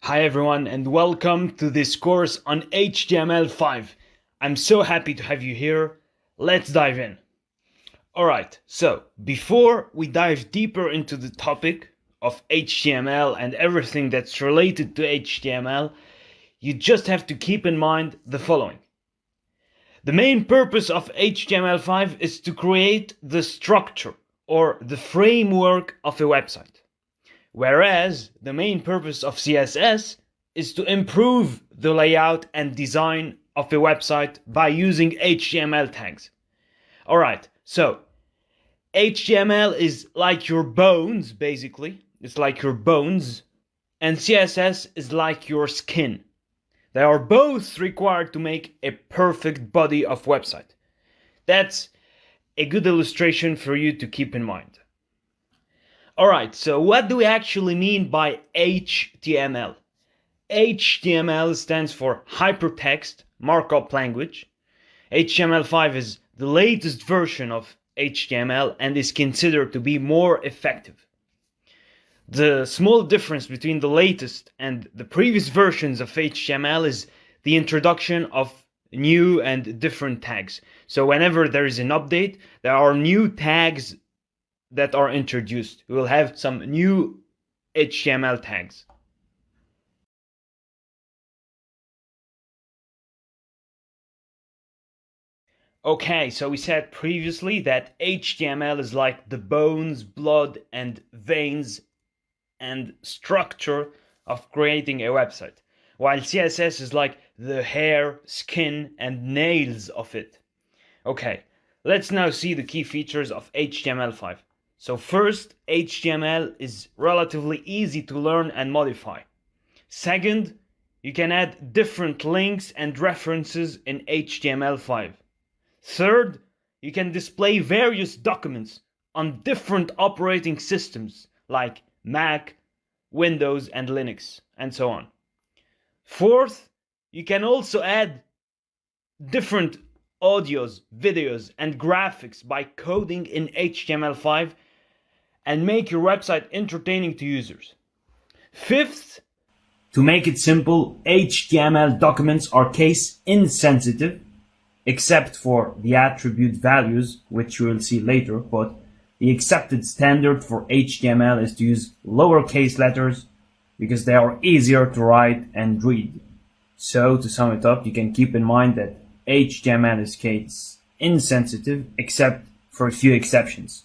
Hi everyone and welcome to this course on HTML5. I'm so happy to have you here. Let's dive in. Alright, so before we dive deeper into the topic of HTML and everything that's related to HTML, you just have to keep in mind the following. The main purpose of HTML5 is to create the structure or the framework of a website. Whereas the main purpose of CSS is to improve the layout and design of a website by using HTML tags. Alright, so HTML is like your bones, basically. It's like your bones. And CSS is like your skin. They are both required to make a perfect body of website. That's a good illustration for you to keep in mind. Alright, so what do we actually mean by HTML? HTML stands for Hyper Text Markup Language. HTML5 is the latest version of HTML and is considered to be more effective. The small difference between the latest and the previous versions of HTML is the introduction of new and different tags. So whenever there is an update, there are new tags that are introduced. We will have some new HTML tags. Okay, so we said previously that HTML is like the bones, blood, and veins and structure of creating a website, while CSS is like the hair, skin, and nails of it. Okay, let's now see the key features of HTML5. So first, HTML is relatively easy to learn and modify. Second, you can add different links and references in HTML5. Third, you can display various documents on different operating systems like Mac, Windows, and Linux, and so on. Fourth, you can also add different audios, videos, and graphics by coding in HTML5 and make your website entertaining to users. Fifth, to make it simple, HTML documents are case insensitive, except for the attribute values, which you will see later, but the accepted standard for HTML is to use lowercase letters because they are easier to write and read. So to sum it up, you can keep in mind that HTML is case insensitive except for a few exceptions.